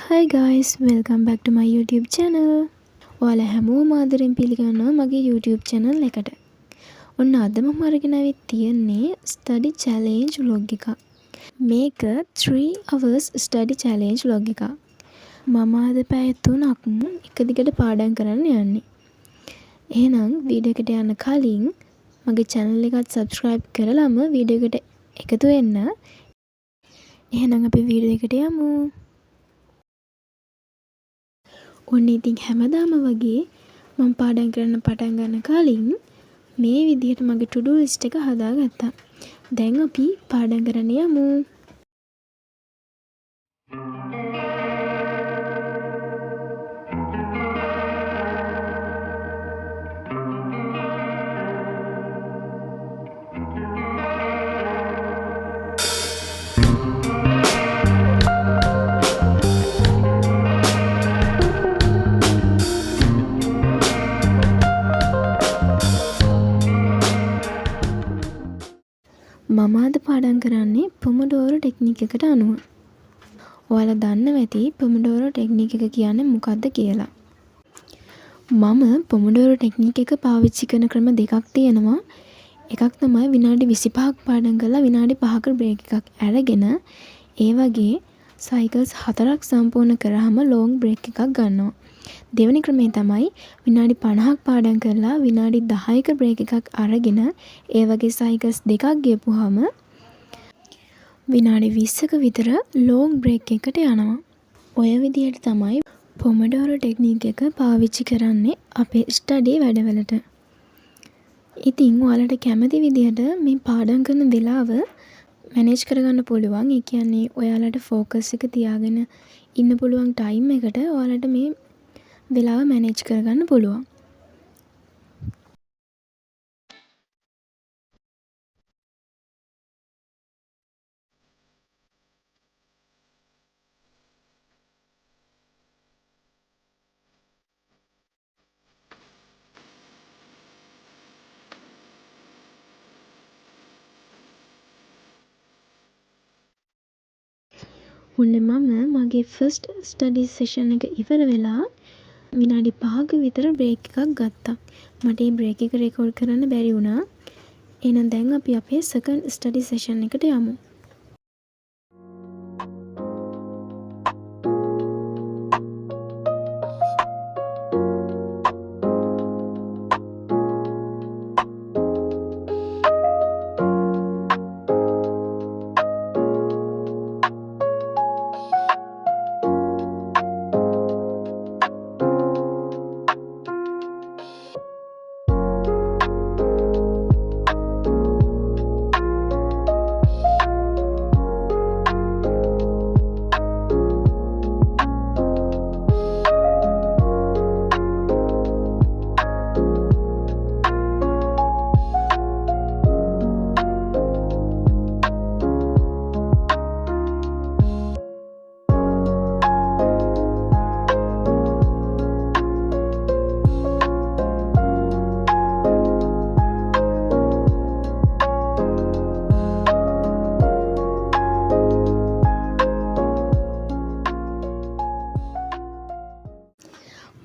Hi guys, welcome back to my YouTube channel. ඔයාලා හැමෝම ආදරෙන් පිළිගන්නවා මගේ YouTube channel එකට. ඔන්න අද මම අරගෙන ආවෙත් තියෙන්නේ study challenge vlog එකක්. මේක 3 hours study challenge vlog එකක්. මම අද පැය 3ක් එක දිගට පාඩම් කරන්න යන්නේ. එහෙනම් වීඩියෝ එකට යන්න කලින් මගේ channel එකත් subscribe කරලාම වීඩියෝ එකට එකතු වෙන්න. එහෙනම් අපි වීඩියෝ එකට යමු. ඔන්න ඉතින් හැමදාම වගේ මම පාඩම් කරන්න පටන් ගන්න කලින් මේ විදිහට මගේ to do list එක හදාගත්තා. දැන් අපි පාඩම් කරන්න යමු. මම අද පාඩම් කරන්නේ පොමොඩෝරෝ ටෙක්නික් එකට අනුව. ඔයාලා දන්නවා ඇති පොමොඩෝරෝ ටෙක්නික් එක කියන්නේ මොකක්ද කියලා. මම පොමොඩෝරෝ ටෙක්නික් එක පාවිච්චි කරන ක්‍රම දෙකක් තියෙනවා. එකක් තමයි විනාඩි 25ක් පාඩම් කරලා විනාඩි 5ක බ්‍රේක් එකක් අරගෙන ඒ වගේ සයිකල්ස් 4ක් සම්පූර්ණ කරාම ලොංග් බ්‍රේක් එකක් ගන්නවා. දෙවෙනි ක්‍රමය තමයි විනාඩි 50ක් පාඩම් කරලා විනාඩි 10ක බ්‍රේක් එකක් අරගෙන ඒ වගේ සයිකල්ස් දෙකක් ගියපුවාම විනාඩි 20ක විතර ලොංග් බ්‍රේක් එකකට යනවා. ඔය විදිහට තමයි පොමොඩෝරෝ ටෙක්නික් එක පාවිච්චි කරන්නේ අපේ ස්ටඩි වැඩවලට. ඉතින් ඔයාලට කැමති විදිහට මේ පාඩම් කරන වෙලාව මැනේජ් කරගන්න පුළුවන්. ඒ කියන්නේ ඔයාලට ફોකස් එක තියාගෙන ඉන්න පුළුවන් ටයිම් එකට ඔයාලට මේ වෙලාව මැනේජ් කරගන්න පුළුවන්. ඔන්න මම මගේ ෆස්ට් ස්ටඩි සෙෂන් එක ඉවර වෙලා විනාඩි 5ක විතර බ්‍රේක් එකක් ගත්තා. මට මේ බ්‍රේක් එක රෙකෝඩ් කරන්න බැරි වුණා. එහෙනම් දැන් අපි අපේ සෙකන්ඩ් ස්ටඩි සෙෂන් එකට යමු.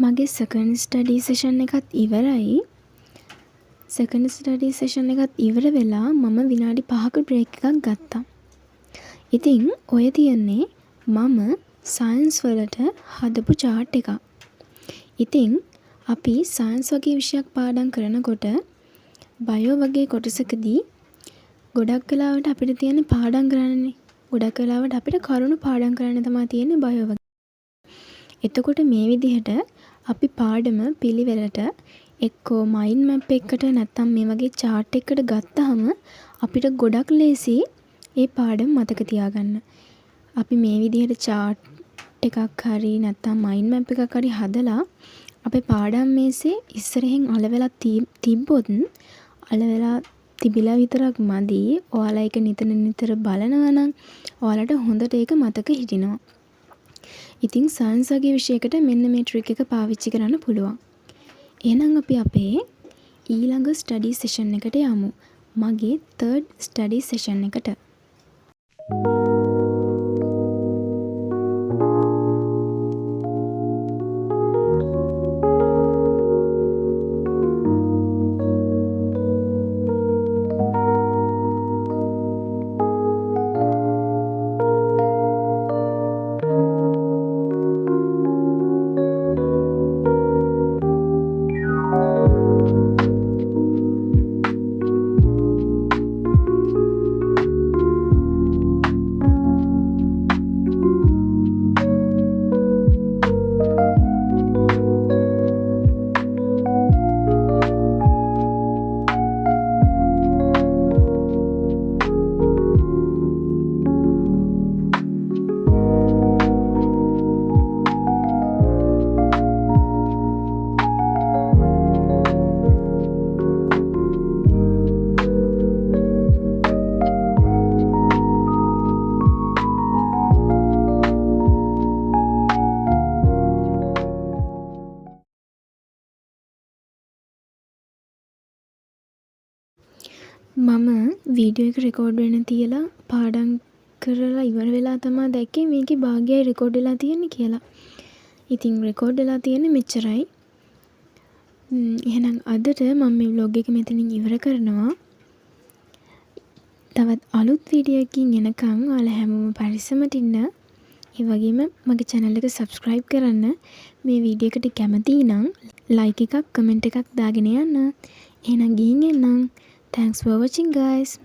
මගේ සෙකන්ඩ් ස්ටඩි සෙෂන් එකත් ඉවරයි. සෙකන්ඩ් ස්ටඩි සෙෂන් එකත් ඉවර වෙලා මම විනාඩි 5ක බ්‍රේක් එකක් ගත්තා. ඉතින් ඔය තියන්නේ මම සයන්ස් වලට හදපු chart එකක්. ඉතින් අපි සයන්ස් වගේ විෂයක් පාඩම් කරනකොට බයෝ වගේ කොටසකදී ගොඩක් වෙලාවට අපිට තියෙන පාඩම් කරන්නනේ. ගොඩක් වෙලාවට අපිට කරුණු පාඩම් කරන්න තමයි තියෙන්නේ බයෝ වගේ. එතකොට මේ විදිහට අපි පාඩම පිළිවෙලට එක්කෝ මයින්ඩ් මැප් එකකට නැත්නම් මේ වගේ chart එකකට ගත්තාම අපිට ගොඩක් ලේසි ඒ පාඩම මතක තියාගන්න. අපි මේ විදිහට chart එකක් හරි නැත්නම් මයින්ඩ් මැප් එකක් හරි හදලා අපේ පාඩම් මේසේ ඉස්සරහින් අලවලා තිබ්බොත් අලවලා තිබිලා විතරක් මදි. ඔයාලා ඒක නිතර බලනවා නම් ඔයාලට හොඳට ඒක මතක හිටිනවා. ඉතින් සයන්ස් වගේ විෂයකට මෙන්න මේ ට්‍රික් එක පාවිච්චි කරන්න පුළුවන්. එහෙනම් අපි අපේ ඊළඟ ස්ටඩි සෙෂන් එකට යමු. මගේ 3rd ස්ටඩි සෙෂන් එකට. මම වීඩියෝ එක රෙකෝඩ් වෙන්න තියලා පාඩම් කරලා ඉවර වෙලා තමා දැක්කේ මේකේ භාගයයි රෙකෝඩ් වෙලා තියෙන්නේ කියලා. ඉතින් රෙකෝඩ් වෙලා තියෙන්නේ මෙච්චරයි. එහෙනම් අදට මම මේ vlog එක මෙතනින් ඉවර කරනවා. තවත් අලුත් වීඩියෝ එකකින් එනකම් ඔයාලා හැමෝම පරිස්සමට ඉන්න. ඒ වගේම මගේ channel එක subscribe කරන්න. මේ වීඩියෝ එකට කැමති නම් like එකක් comment එකක් දාගෙන යන්න. එහෙනම් ගිහින් එන්නම්. Thanks for watching guys.